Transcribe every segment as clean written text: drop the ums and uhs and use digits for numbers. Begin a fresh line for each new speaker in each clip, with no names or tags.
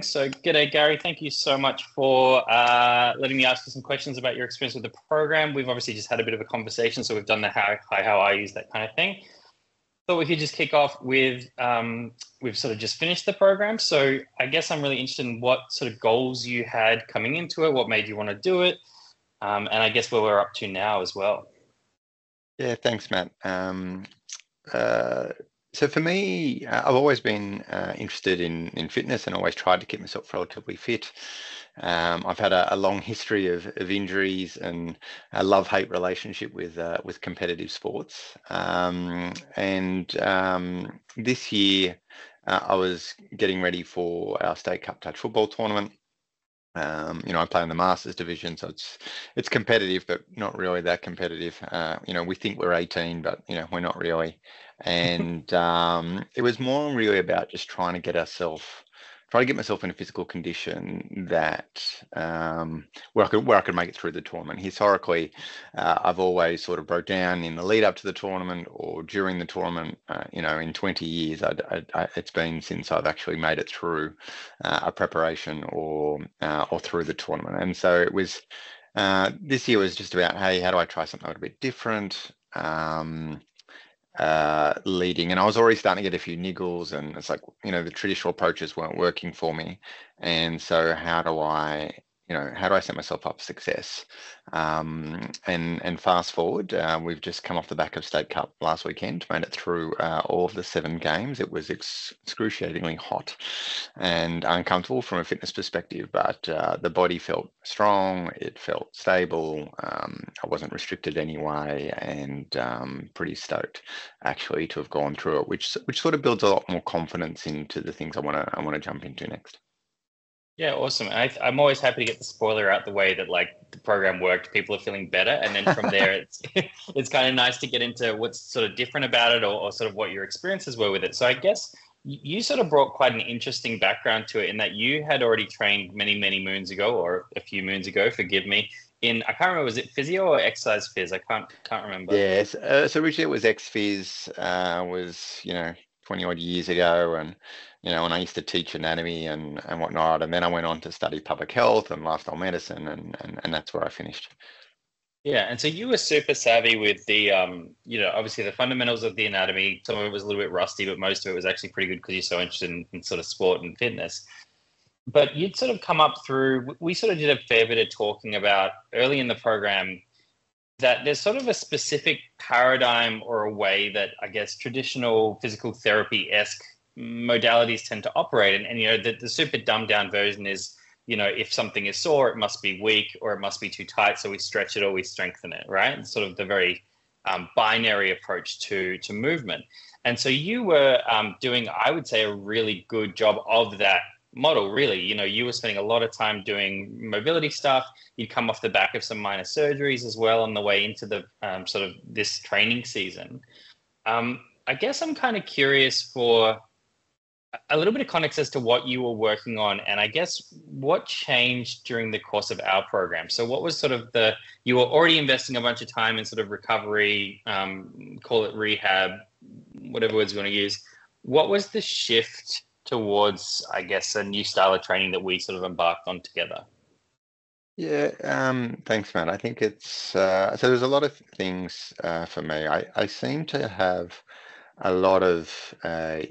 So, g'day, Gary. Thank you so much for letting me ask you some questions about your experience with the program. We've obviously just had a bit of a conversation, so we've done the how, hi, how I use that kind of thing. Thought we could just kick off with we've sort of just finished the program. So, I guess I'm really interested in what sort of goals you had coming into it, what made you want to do it, and I guess where we're up to now as well.
Yeah, thanks, Matt. So for me, I've always been interested in fitness and always tried to keep myself relatively fit. I've had a long history of injuries and a love-hate relationship with competitive sports. This year, I was getting ready for our state cup touch football tournament. I play in the Masters division, so it's competitive, but not really that competitive. We think we're 18, but we're not really. And it was more really about just trying to get myself in a physical condition that where I could make it through the tournament. Historically, I've always sort of broke down in the lead up to the tournament or during the tournament. In 20 years, it's been since I've actually made it through a preparation or through the tournament. And so it was this year was just about, hey, how do I try something a little bit different? Leading, and I was already starting to get a few niggles, and it's like, the traditional approaches weren't working for me. And so how do I set myself up for success? And fast forward, we've just come off the back of State Cup last weekend, made it through all of the 7 games. It was excruciatingly hot and uncomfortable from a fitness perspective, but the body felt strong, it felt stable. I wasn't restricted anyway, and pretty stoked actually to have gone through it, which sort of builds a lot more confidence into the things I want to jump into next.
Yeah, awesome. And I'm always happy to get the spoiler out the way that like the program worked, people are feeling better, and then from there, it's kind of nice to get into what's sort of different about it, or sort of what your experiences were with it. So I guess you sort of brought quite an interesting background to it in that you had already trained many, many moons ago, or a few moons ago, forgive me. I can't remember, was it physio or exercise phys? I can't remember.
Yes. So originally it was ex-phys, was 20 odd years ago, and when I used to teach anatomy and whatnot, and then I went on to study public health and lifestyle medicine, and that's where I finished.
Yeah, and so you were super savvy with the, obviously the fundamentals of the anatomy. Some of it was a little bit rusty, but most of it was actually pretty good because you're so interested in sort of sport and fitness. But you'd sort of come up through, we sort of did a fair bit of talking about early in the program that there's sort of a specific paradigm or a way that I guess traditional physical therapy-esque modalities tend to operate. And the super dumbed down version is, if something is sore, it must be weak or it must be too tight. So we stretch it or we strengthen it, right? It's sort of the very binary approach to movement. And so you were doing, I would say, a really good job of that model, really. You were spending a lot of time doing mobility stuff. You'd come off the back of some minor surgeries as well on the way into the sort of this training season. I guess I'm kind of curious for a little bit of context as to what you were working on, and I guess what changed during the course of our program. So what was sort of you were already investing a bunch of time in sort of recovery, call it rehab, whatever words you want to use. What was the shift towards, I guess, a new style of training that we sort of embarked on together?
Yeah, thanks, Matt. I think it's so there's a lot of things for me. I seem to have a lot of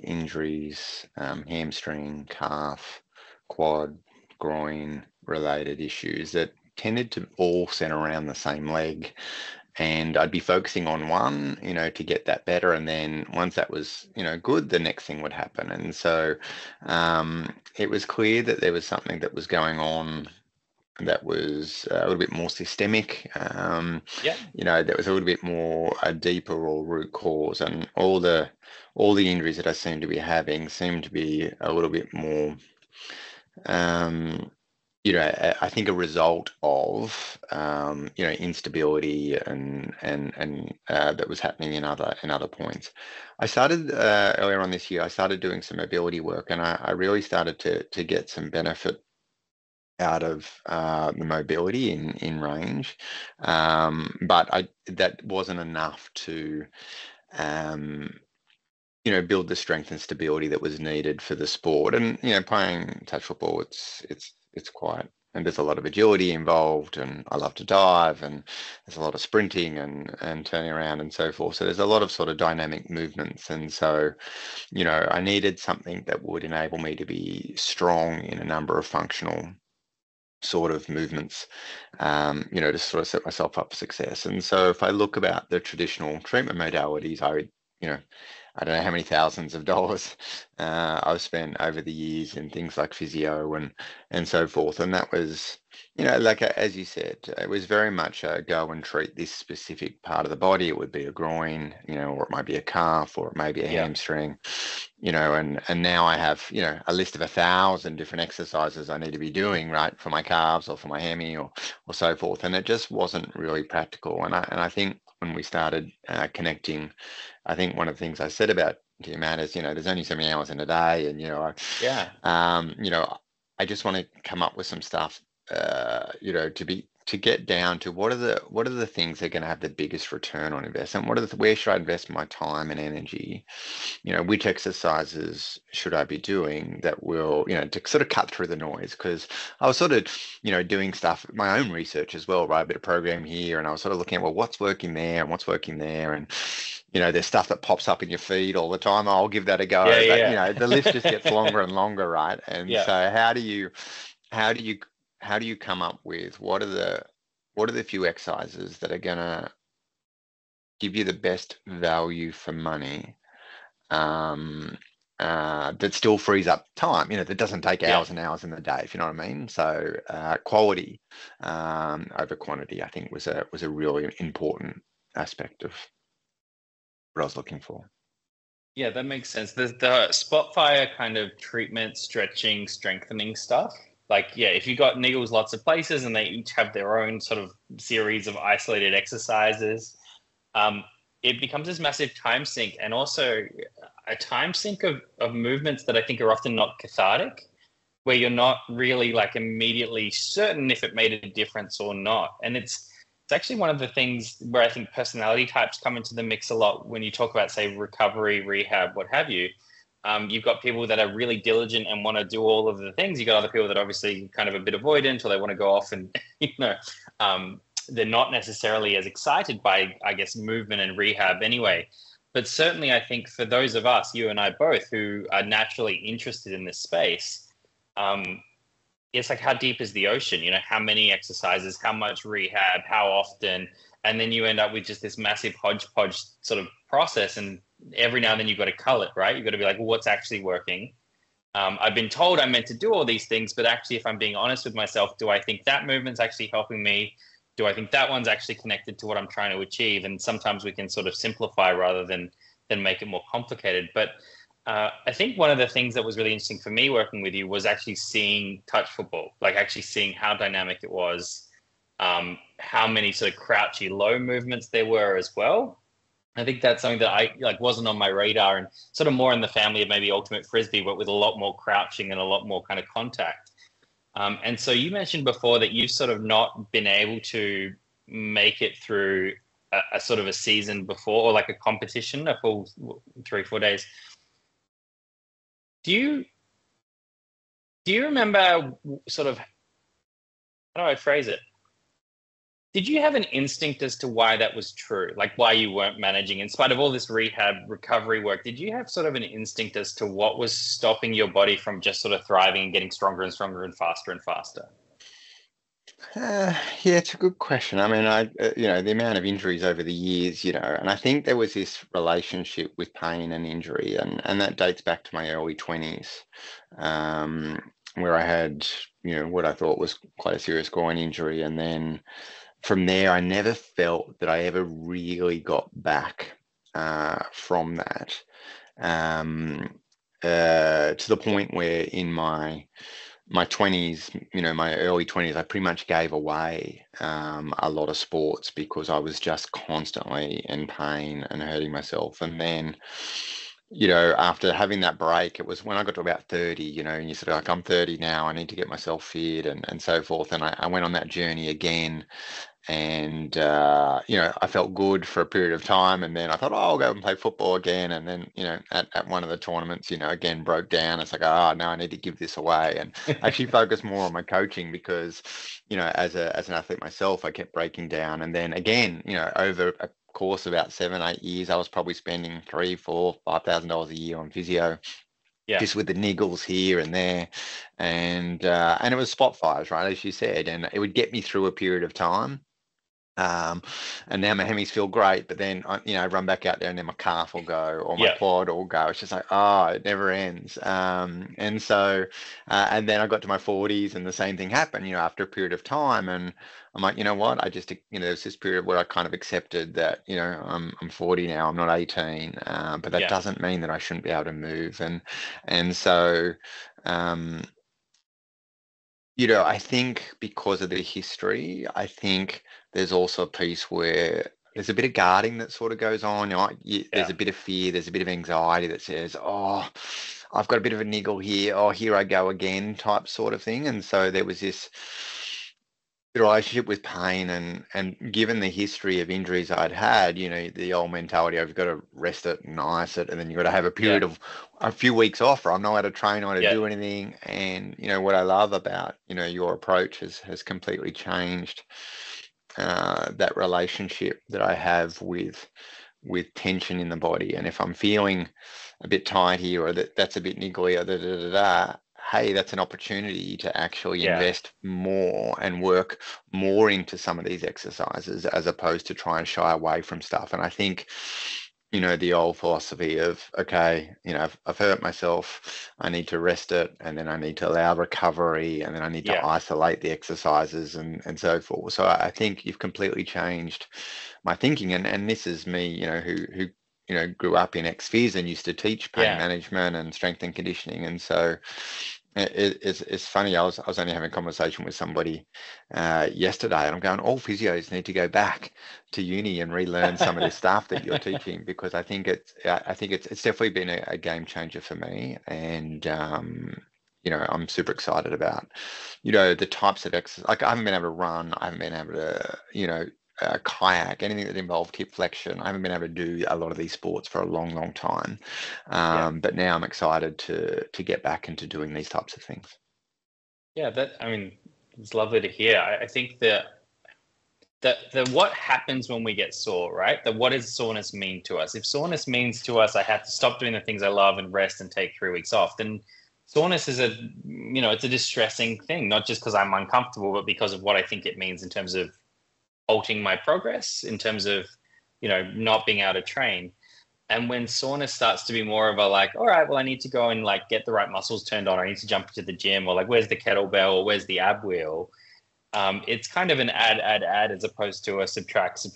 injuries, hamstring, calf, quad, groin related issues that tended to all center around the same leg. And I'd be focusing on one, to get that better. And then once that was, good, the next thing would happen. And so it was clear that there was something that was going on that was a little bit more systemic.
Yeah.
That was a little bit more a deeper or root cause, and all the injuries that I seem to be having seem to be a little bit more, I think a result of instability and that was happening in other points. I started earlier on this year. I started doing some mobility work, and I really started to get some benefit out of the mobility in range, but that wasn't enough to build the strength and stability that was needed for the sport. And playing touch football, it's quite, and there's a lot of agility involved, and I love to dive, and there's a lot of sprinting and turning around and so forth. So there's a lot of sort of dynamic movements, and so I needed something that would enable me to be strong in a number of functional sort of movements, to sort of set myself up for success. And so if I look about the traditional treatment modalities, I don't know how many thousands of dollars I've spent over the years in things like physio and so forth. And that was, like as you said, it was very much a go and treat this specific part of the body. It would be a groin, or it might be a calf, or it may be a
Yeah.
hamstring, and now I have, a list of 1,000 different exercises I need to be doing, right, for my calves or for my hammy or so forth. And it just wasn't really practical. And I think when we started connecting, I think one of the things I said about to you, Matt, is, there's only so many hours in a day, and
Yeah.
I just want to come up with some stuff, to get down to what are the things that are going to have the biggest return on investment. Where should I invest my time and energy? Which exercises should I be doing that will, to sort of cut through the noise? Because I was sort of, doing stuff, my own research as well, right? A bit of program here, and I was sort of looking at, well, what's working there and what's working there, and there's stuff that pops up in your feed all the time. I'll give that a
Yeah.
go, but
Yeah.
the list just gets longer and longer, right? And
Yeah.
so how do you come up with what are the few exercises that are gonna give you the best value for money, um, that still frees up time, that doesn't take
Yeah.
hours and hours in the day, if you know what I mean? So quality over quantity, I think, was a really important aspect of what I was looking for.
Yeah, that makes sense. The spot fire kind of treatment, stretching, strengthening stuff. Like, yeah, if you got needles lots of places and they each have their own sort of series of isolated exercises, um, it becomes this massive time sink, and also a time sink of movements that I think are often not cathartic, where you're not really like immediately certain if it made a difference or not. And it's actually one of the things where I think personality types come into the mix a lot when you talk about, say, recovery, rehab, what have you. You've got people that are really diligent and want to do all of the things. You've got other people that are obviously kind of a bit avoidant, or they want to go off and, they're not necessarily as excited by, I guess, movement and rehab anyway. But certainly, I think for those of us, you and I both, who are naturally interested in this space, um, it's like, how deep is the ocean? How many exercises, how much rehab, how often, and then you end up with just this massive hodgepodge sort of process. And every now and then you've got to cull it, right? You've got to be like, well, what's actually working? I've been told I'm meant to do all these things, but actually, if I'm being honest with myself, do I think that movement's actually helping me? Do I think that one's actually connected to what I'm trying to achieve? And sometimes we can sort of simplify rather than make it more complicated. But I think one of the things that was really interesting for me working with you was actually seeing touch football, like actually seeing how dynamic it was, how many sort of crouchy low movements there were as well. I think that's something that I like wasn't on my radar, and sort of more in the family of maybe ultimate frisbee, but with a lot more crouching and a lot more kind of contact. And so you mentioned before that you've sort of not been able to make it through a sort of a season before, or like a competition, a full 3-4 days. Do you remember sort of, how do I phrase it? Did you have an instinct as to why that was true? Like, why you weren't managing in spite of all this rehab recovery work? Did you have sort of an instinct as to what was stopping your body from just sort of thriving and getting stronger and stronger and faster and faster?
Yeah, it's a good question. I mean, the amount of injuries over the years, and I think there was this relationship with pain and injury, and that dates back to my early 20s, where I had, what I thought was quite a serious groin injury. And then from there, I never felt that I ever really got back from that, to the point where in my 20s, my early 20s, I pretty much gave away a lot of sports because I was just constantly in pain and hurting myself. And then, after having that break, it was when I got to about 30, and you sort of like, I'm 30 now, I need to get myself fit and so forth. And I went on that journey again And I felt good for a period of time, and then I thought, oh, I'll go and play football again. And then, at one of the tournaments, again broke down. It's like, oh no, I need to give this away, and actually focus more on my coaching because, as an athlete myself, I kept breaking down. And then again, over a course of about 7-8 years, I was probably spending $3,000, $4,000, $5,000 a year on physio.
Yeah.
Just with the niggles here and there, and it was spot fires, right, as you said, and it would get me through a period of time. And now my hemis feel great, but then I run back out there and then my calf will go or my
Yeah.
quad will go. It's just like, oh, it never ends. And so, and then I got to my 40s and the same thing happened, after a period of time. And I'm like, you know what? I just, there's this period where I kind of accepted that, I'm 40 now, I'm not 18, but that
Yeah.
doesn't mean that I shouldn't be able to move. And so, I think because of the history, I think there's also a piece where there's a bit of guarding that sort of goes on. There's a bit of fear, there's a bit of anxiety that says, oh, I've got a bit of a niggle here. Oh, here I go again, type sort of thing. And so there was this relationship with pain, and given the history of injuries I'd had, the old mentality of you've got to rest it and ice it, and then you've got to have a period of a few weeks off, or I'm not allowed to train, not allowed to do anything. And what I love about your approach has completely changed that relationship that I have with tension in the body. And if I'm feeling a bit tight here, or that's a bit niggly, or hey, that's an opportunity to actually invest more and work more into some of these exercises as opposed to try and shy away from stuff. And I think, the old philosophy of, okay, I've hurt myself, I need to rest it, and then I need to allow recovery, and then I need to isolate the exercises and so forth. So I think you've completely changed my thinking. And this is me, who grew up in ex-phys and used to teach pain management and strength and conditioning. And so it's funny. I was only having a conversation with somebody yesterday, and I'm going, all physios need to go back to uni and relearn some of this stuff that you're teaching, because I think it's definitely been a game changer for me. And I'm super excited about the types of exercise. Like, I haven't been able to run, I haven't been able to kayak, anything that involved hip flexion. I haven't been able to do a lot of these sports for a long, long time. But now I'm excited to get back into doing these types of things.
Yeah, it's lovely to hear. I think that what happens when we get sore, right? What does soreness mean to us? If soreness means to us, I have to stop doing the things I love and rest and take 3 weeks off, then soreness is it's a distressing thing, not just because I'm uncomfortable, but because of what I think it means in terms of halting my progress, in terms of, not being able to train. And when soreness starts to be more of a like, all right, well, I need to go and like get the right muscles turned on, or I need to jump into the gym, or like, where's the kettlebell, or where's the ab wheel? It's kind of an add, as opposed to a subtract,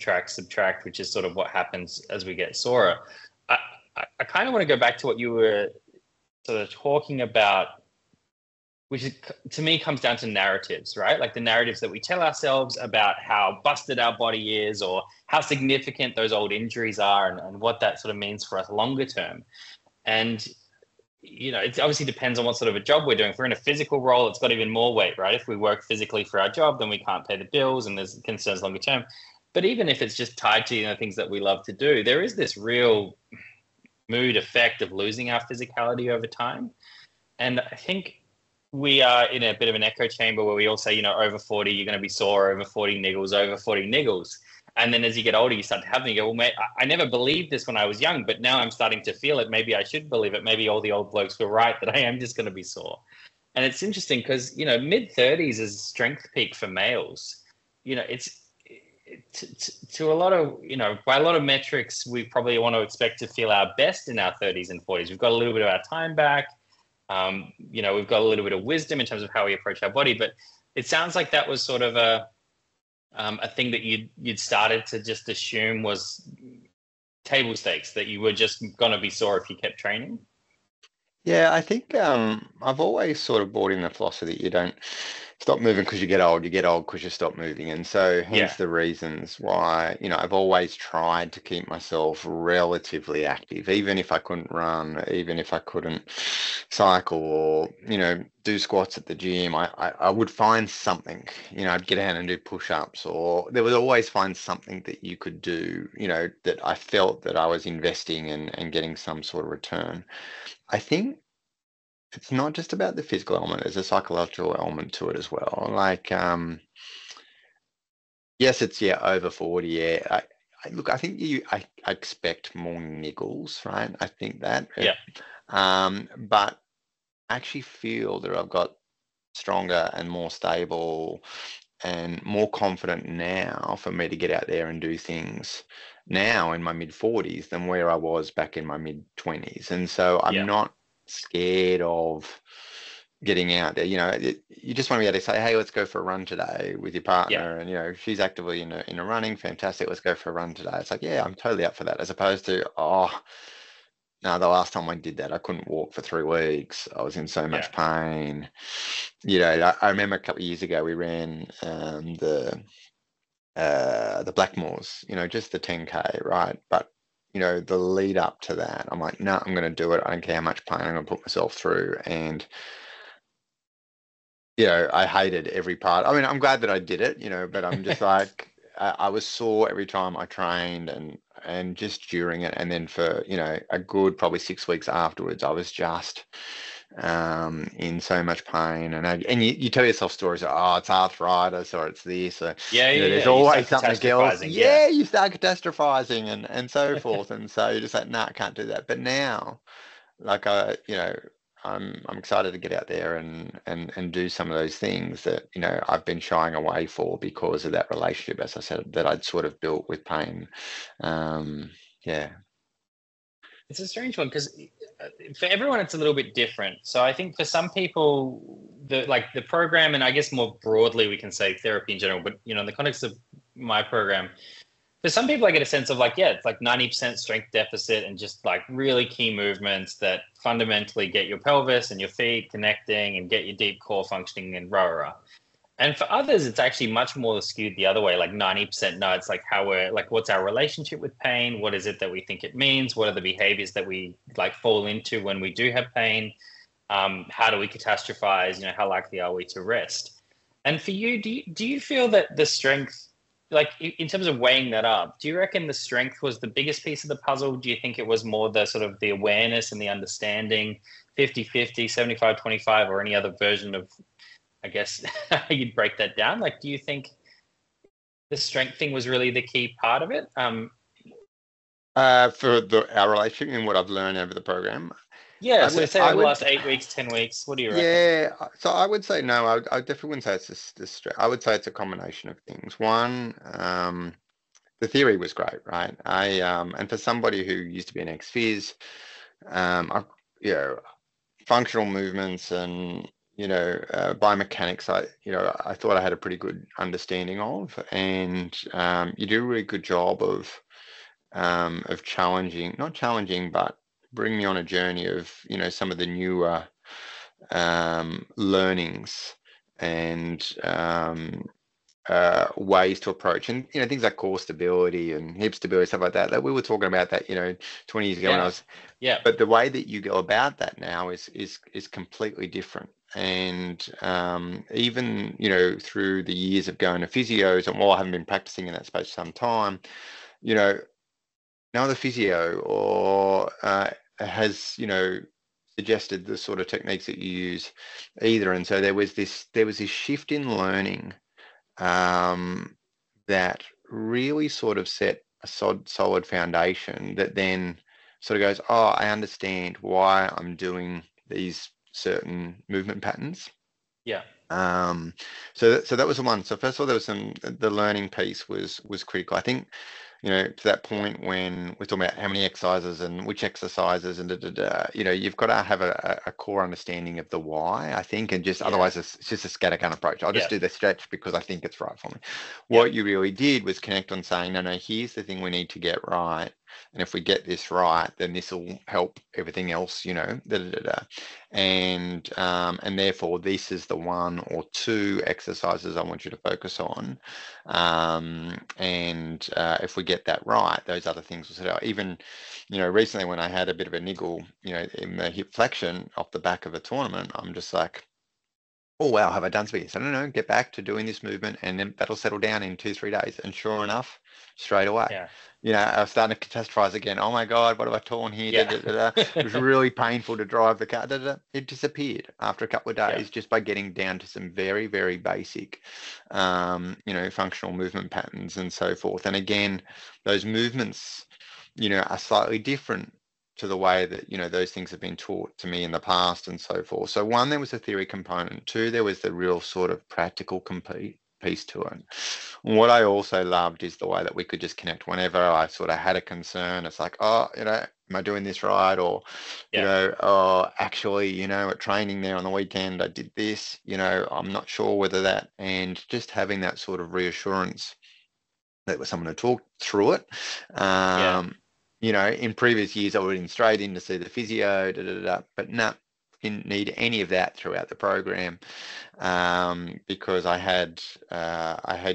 which is sort of what happens as we get sore. I kind of want to go back to what you were sort of talking about, which is, to me, comes down to narratives, right? Like the narratives that we tell ourselves about how busted our body is, or how significant those old injuries are, and what that sort of means for us longer term. And, it obviously depends on what sort of a job we're doing. If we're in a physical role, it's got even more weight, right? If we work physically for our job, then we can't pay the bills, and there's concerns longer term. But even if it's just tied to, things that we love to do, there is this real mood effect of losing our physicality over time. And I think we are in a bit of an echo chamber where we all say, over 40, you're going to be sore, over 40 niggles, over 40 niggles. And then as you get older, you start to have them. You go, well, mate, I never believed this when I was young, but now I'm starting to feel it. Maybe I should believe it. Maybe all the old blokes were right, that I am just going to be sore. And it's interesting because, mid-30s is strength peak for males. It's to a lot of, by a lot of metrics, we probably want to expect to feel our best in our 30s and 40s. We've got a little bit of our time back. We've got a little bit of wisdom in terms of how we approach our body, but it sounds like that was sort of a thing that you'd started to just assume was table stakes, that you were just going to be sore if you kept training.
Yeah, I think I've always sort of bought in the philosophy that stop moving because you get old because you stop moving. And so
Yeah.
hence the reasons why, I've always tried to keep myself relatively active, even if I couldn't run, even if I couldn't cycle or, do squats at the gym. I would find something, I'd get out and do push-ups, or there would always find something that you could do, that I felt that I was investing and getting some sort of return. I think it's not just about the physical element, there's a psychological element to it as well. Like, yes, it's over 40. Yeah. Look, I think I expect more niggles, right? I think that.
Yeah.
But I actually feel that I've got stronger and more stable and more confident now for me to get out there and do things now in my mid 40s than where I was back in my mid 20s. And so I'm
Yeah.
not scared of getting out there. You just want to be able to say, hey, let's go for a run today with your
Yeah.
partner. And, she's actively in a running. Fantastic. Let's go for a run today. It's like, yeah, I'm totally up for that. As opposed to, oh, no, the last time I did that, I couldn't walk for 3 weeks. I was in so
Yeah.
much pain. I remember a couple of years ago, we ran the Blackmores, just the 10K, right? But the lead up to that, I'm like, no, I'm going to do it. I don't care how much pain I'm going to put myself through. And I hated every part. I mean, I'm glad that I did it, but I'm just like, I was sore every time I trained and just during it. And then for, a good probably 6 weeks afterwards, I was just in so much pain. And you tell yourself stories, oh, it's arthritis or it's this, or,
Yeah. Yeah.
there's
Yeah. You
always
start
something else.
catastrophizing. Yeah.
Yeah, you start catastrophizing and so forth. And so you're just like, no, I can't do that. But now, like I'm excited to get out there and do some of those things that I've been shying away for because of that relationship, as I said, that I'd sort of built with pain. Yeah.
It's a strange one because for everyone it's a little bit different. So I think for some people, the program, and I guess more broadly we can say therapy in general, but in the context of my program, for some people I get a sense of like, yeah, it's like 90% strength deficit and just like really key movements that fundamentally get your pelvis and your feet connecting and get your deep core functioning and rah rah. And for others, it's actually much more skewed the other way, like 90% no, it's like how we're like, what's our relationship with pain? What is it that we think it means? What are the behaviors that we like fall into when we do have pain? How do we catastrophize? How likely are we to rest? And for you, do you feel that the strength, like in terms of weighing that up, do you reckon the strength was the biggest piece of the puzzle? Do you think it was more the sort of the awareness and the understanding, 50-50, 75-25, or any other version of, I guess, you'd break that down? Like, do you think the strength thing was really the key part of it?
For our relationship and what I've learned over the program,
Yeah.
I
So
would,
say
I
over the
would,
last 8 weeks, 10 weeks, what do you reckon?
yeah. So I would say no. I definitely wouldn't say it's this. I would say it's a combination of things. One, the theory was great, right? And for somebody who used to be an ex-phys, I, you know, functional movements and biomechanics, I thought I had a pretty good understanding of, and you do a really good job of challenging, not challenging, but bring me on a journey of some of the newer learnings and ways to approach, and things like core stability and hip stability, stuff like that we were talking about that 20 years ago when I
Yeah.
was.
Yeah.
But the way that you go about that now is completely different. And even through the years of going to physios, and while I haven't been practicing in that space for some time, you know no other physio or has suggested the sort of techniques that you use either. And so there was this shift in learning that really sort of set a solid foundation that then sort of goes, oh, I understand why I'm doing these certain movement patterns.
Yeah.
So that was the one. So first of all, there was the learning piece was critical. I think to that point when we're talking about how many exercises and which exercises and you've got to have a core understanding of the why, I think, and just
Yeah.
otherwise it's just a scattergun approach. I'll just
Yeah.
do the stretch because I think it's right for me.
Yeah.
What you really did was connect on saying, no, here's the thing we need to get right. And if we get this right, then this will help everything else, you know, da, da, da, da. And therefore this is the one or two exercises I want you to focus on. If we get that right, those other things will set out. Even, you know, recently when I had a bit of a niggle, you know, in the hip flexion off the back of a tournament, I'm just like, oh wow, have I done something? So I don't know, get back to doing this movement and then that'll settle down in 2, 3 days. And sure enough, straight away,
Yeah.
you know, I was starting to catastrophize again. Oh my God, what have I torn here?
Yeah.
Da, da, da, da. It was really painful to drive the car. Da, da, da. It disappeared after a couple of days
Yeah.
just by getting down to some very, very basic, you know, functional movement patterns and so forth. And again, those movements, you know, are slightly different to the way that, you know, those things have been taught to me in the past and so forth. So one, there was a theory component. Two, there was the real sort of practical piece to it. What I also loved is the way that we could just connect whenever I sort of had a concern. It's like, oh, you know, am I doing this right? Or, you know, oh, actually, you know, at training there on the weekend, I did this, you know, I'm not sure whether that, and just having that sort of reassurance that was someone to talk through it. You know, in previous years, I would have been straight in to see the physio, but no, didn't need any of that throughout the program, because I had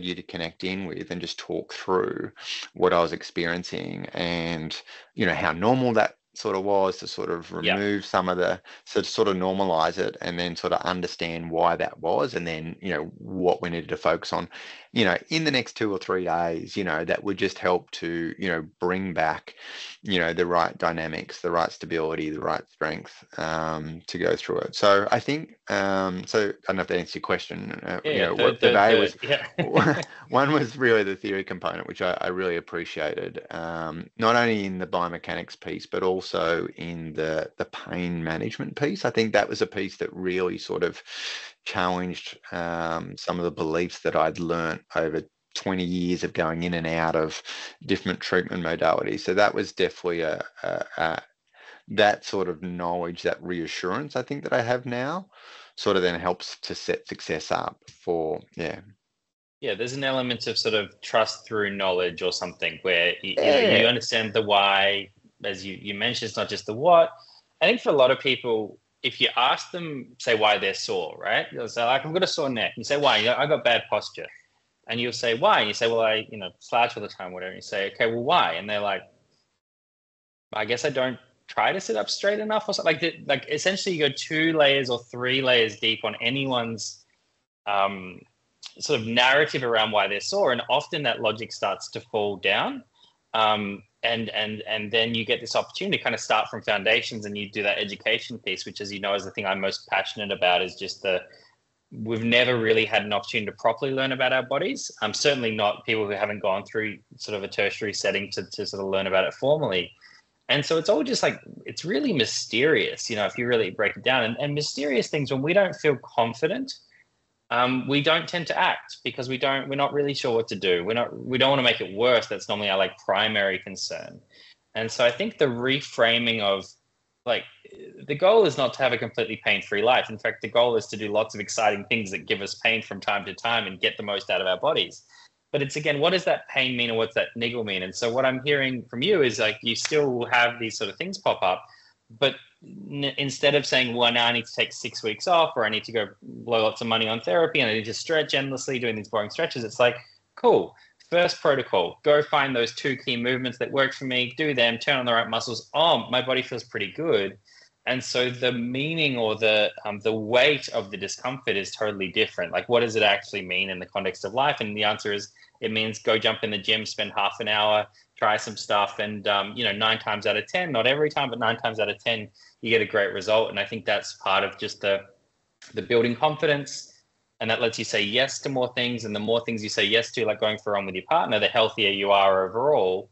you to connect in with and just talk through what I was experiencing and, you know, how normal that sort of was, to sort of remove some of the, so to sort of normalize it and then sort of understand why that was, and then, you know, what we needed to focus on, you know, in the next 2 or 3 days, you know, that would just help to, you know, bring back, you know, the right dynamics, the right stability, the right strength, to go through it. So I think, so I don't know if that answers your question. You know, what the day was, one was really the theory component, which I really appreciated, not only in the biomechanics piece, but also in the pain management piece. I think that was a piece that really sort of challenged some of the beliefs that I'd learnt over 20 years of going in and out of different treatment modalities. So that was definitely that sort of knowledge, that reassurance I think that I have now, sort of then helps to set success up for,
there's an element of sort of trust through knowledge or something where you know you understand the why, as you mentioned. It's not just the what. I think for a lot of people, if you ask them, say why they're sore, right? They'll say like, I've got a sore neck. You say why? You know, I got bad posture. And you'll say why? And you say, well, I slouch all the time, whatever. And you say, okay, well, why? And they're like, I guess I don't try to sit up straight enough or something. Like essentially you go 2 layers or 3 layers deep on anyone's sort of narrative around why they're sore, and often that logic starts to fall down. And then you get this opportunity to kind of start from foundations, and you do that education piece, which, as you know, is the thing I'm most passionate about. Is just we've never really had an opportunity to properly learn about our bodies. Certainly not people who haven't gone through sort of a tertiary setting to sort of learn about it formally. And so it's all just like, it's really mysterious, you know, if you really break it down. And mysterious things, when we don't feel confident, we don't tend to act because we're not really sure what to do. We don't want to make it worse. That's normally our like primary concern. And so I think the reframing of like, the goal is not to have a completely pain-free life. In fact, the goal is to do lots of exciting things that give us pain from time to time and get the most out of our bodies. But it's, again, what does that pain mean, or what's that niggle mean? And so what I'm hearing from you is like, you still have these sort of things pop up, but instead of saying, well, now I need to take 6 weeks off, or I need to go blow lots of money on therapy and I need to stretch endlessly doing these boring stretches, it's like, cool. First protocol, go find those 2 key movements that work for me, do them, turn on the right muscles. Oh, my body feels pretty good. And so the meaning or the weight of the discomfort is totally different. Like, what does it actually mean in the context of life? And the answer is, it means go jump in the gym, spend half an hour, try some stuff. And, 9 times out of 10, not every time, but 9 times out of 10, you get a great result. And I think that's part of just the building confidence. And that lets you say yes to more things. And the more things you say yes to, like going for a run with your partner, the healthier you are overall.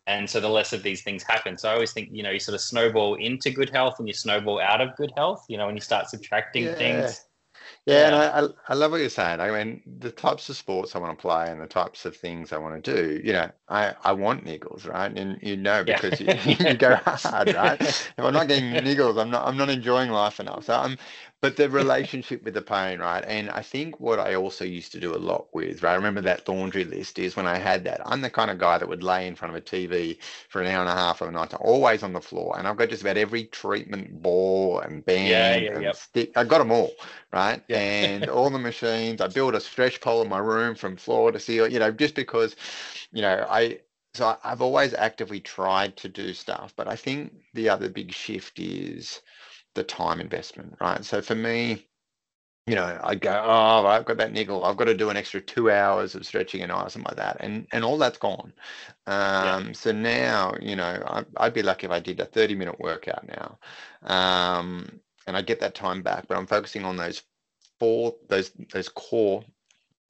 And so the less of these things happen. So I always think, you sort of snowball into good health and you snowball out of good health, when you start subtracting things.
And I love what you're saying. I mean, the types of sports I want to play and the types of things I want to do, I want niggles, right? And because you go hard, right? If I'm not getting niggles, I'm not enjoying life enough. So but the relationship with the pain, right? And I think what I also used to do a lot with, right? I remember that laundry list is when I had that, I'm the kind of guy that would lay in front of a TV for an hour and a half of a night, always on the floor. And I've got just about every treatment ball and
Yeah,
band
yeah,
and
yep.
stick. I've got them all, right?
Yeah.
And all the machines. I built a stretch pole in my room from floor to ceiling, just because, I've always actively tried to do stuff. But I think the other big shift is the time investment, right? So for me, I go, oh, I've got that niggle. I've got to do an extra 2 hours of stretching and something like that, and all that's gone.
Yeah.
So now, I'd be lucky if I did a 30-minute workout now, and I get that time back. But I'm focusing on those core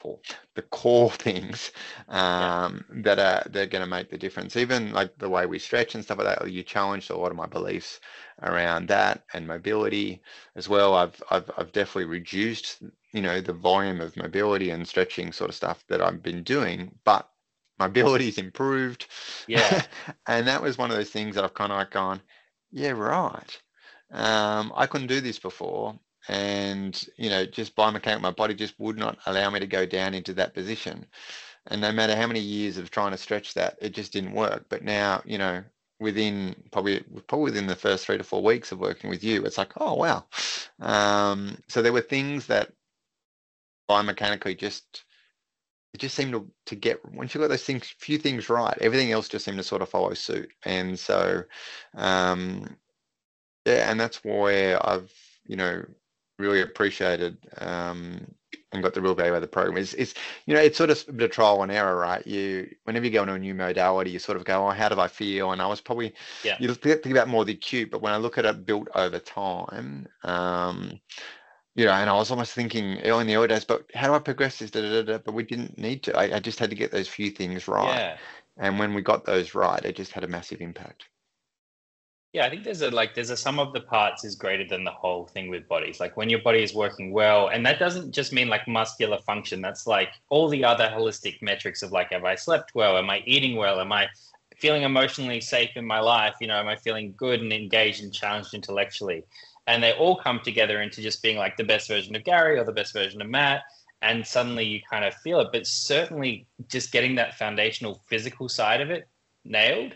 for the core things
Yeah.
that are they're going to make the difference. Even like the way we stretch and stuff like that, you challenged a lot of my beliefs around that and mobility as well. I've definitely reduced, the volume of mobility and stretching sort of stuff that I've been doing, but my ability's improved.
Yeah.
And that was one of those things that I've kind of like gone, yeah, right. I couldn't do this before, and just biomechanical, my body just would not allow me to go down into that position, and no matter how many years of trying to stretch that, it just didn't work. But now, within probably within the first 3 to 4 weeks of working with you, it's like, oh wow. So there were things that biomechanically it just seemed to get, once you got those few things right, everything else just seemed to sort of follow suit. And so yeah, and that's where I've, really appreciated and got the real value of the program. It's sort of a bit of trial and error, right? Whenever you go into a new modality, you sort of go, oh, how do I feel? And I was probably,
Yeah.
you think about more the acute, but when I look at it built over time, and I was almost thinking in the early days, but how do I progress this? Da, da, da, da, but we didn't need to. I just had to get those few things right.
Yeah.
And when we got those right, it just had a massive impact.
Yeah, I think there's a sum of the parts is greater than the whole thing with bodies. Like when your body is working well, and that doesn't just mean like muscular function. That's like all the other holistic metrics of like, have I slept well? Am I eating well? Am I feeling emotionally safe in my life? Am I feeling good and engaged and challenged intellectually? And they all come together into just being like the best version of Gary or the best version of Matt. And suddenly you kind of feel it. But certainly just getting that foundational physical side of it nailed,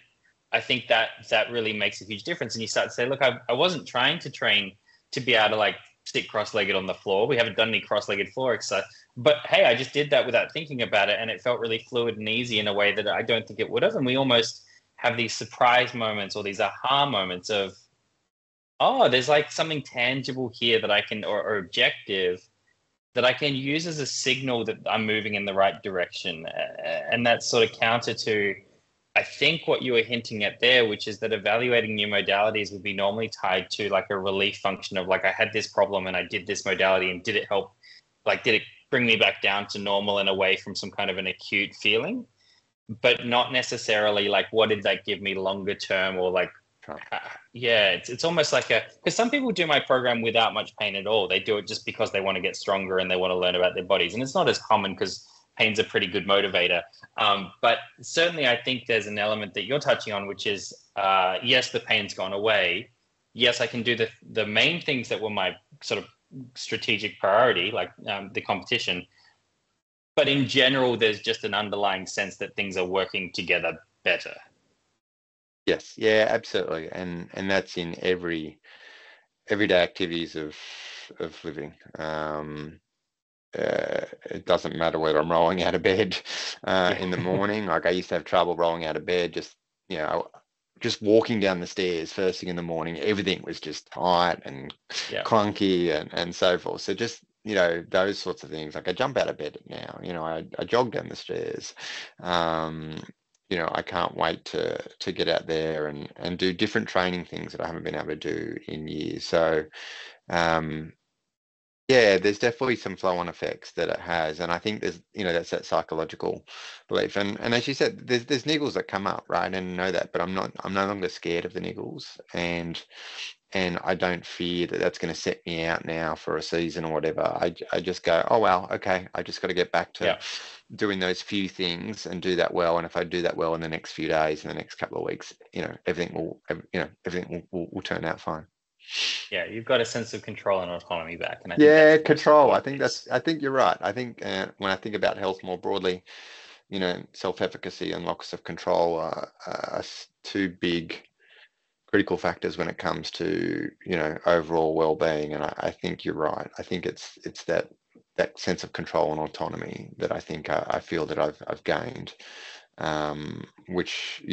I think that really makes a huge difference. And you start to say, look, I wasn't trying to train to be able to like sit cross-legged on the floor. We haven't done any cross-legged floor exercise, but hey, I just did that without thinking about it, and it felt really fluid and easy in a way that I don't think it would have. And we almost have these surprise moments or these aha moments of, oh, there's like something tangible here that I can, or objective that I can use as a signal that I'm moving in the right direction. And that's sort of counter to, I think, what you were hinting at there, which is that evaluating new modalities would be normally tied to like a relief function of like, I had this problem and I did this modality and did it help? Like, did it bring me back down to normal and away from some kind of an acute feeling? But not necessarily like, what did that give me longer term, or like, yeah, it's almost like because some people do my program without much pain at all. They do it just because they want to get stronger and they want to learn about their bodies. And it's not as common because pain's a pretty good motivator. But certainly I think there's an element that you're touching on, which is, yes, the pain's gone away. Yes, I can do the main things that were my sort of strategic priority, like the competition. But in general, there's just an underlying sense that things are working together better.
Yes, yeah, absolutely, and that's in everyday activities of living. It doesn't matter whether I'm rolling out of bed in the morning. Like I used to have trouble rolling out of bed, just walking down the stairs first thing in the morning. Everything was just tight and clunky and so forth. So just those sorts of things. Like I jump out of bed now. I jog down the stairs. I can't wait to get out there and do different training things that I haven't been able to do in years. So yeah, there's definitely some flow-on effects that it has, and I think there's that's that psychological belief, and as you said, there's niggles that come up, right? And I know that, but I'm no longer scared of the niggles, and I don't fear that that's going to set me out now for a season or whatever. I just go, oh well, okay, I just got to get back to doing those few things and do that well, and if I do that well in the next few days, in the next couple of weeks, everything will turn out fine.
Yeah, you've got a sense of control and autonomy back, and I think that's
Yeah,
the most
control. I
important
think
piece.
I think you're right. I think when I think about health more broadly, self-efficacy and locus of control are two big critical factors when it comes to, overall well-being. And I think you're right. I think it's that sense of control and autonomy that I think I feel that I've gained, which,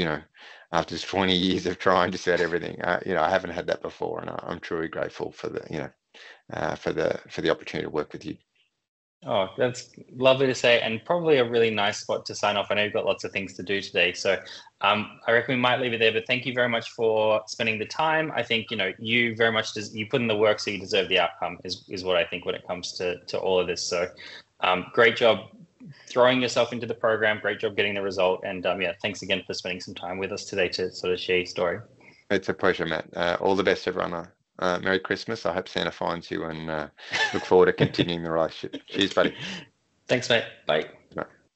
after 20 years of trying just about everything, I haven't had that before, and I'm truly grateful for the opportunity to work with you.
Oh, that's lovely to say, and probably a really nice spot to sign off. I know you've got lots of things to do today, so I reckon we might leave it there. But thank you very much for spending the time. I think you very much you put in the work, so you deserve the outcome. Is what I think when it comes to all of this. So, great job throwing yourself into the program. Great job getting the result, and yeah, thanks again for spending some time with us today to sort of share your story.
It's a pleasure, Matt. All the best, everyone. Merry Christmas. I hope Santa finds you, and look forward to continuing the relationship. Cheers, buddy.
Thanks, mate. Bye.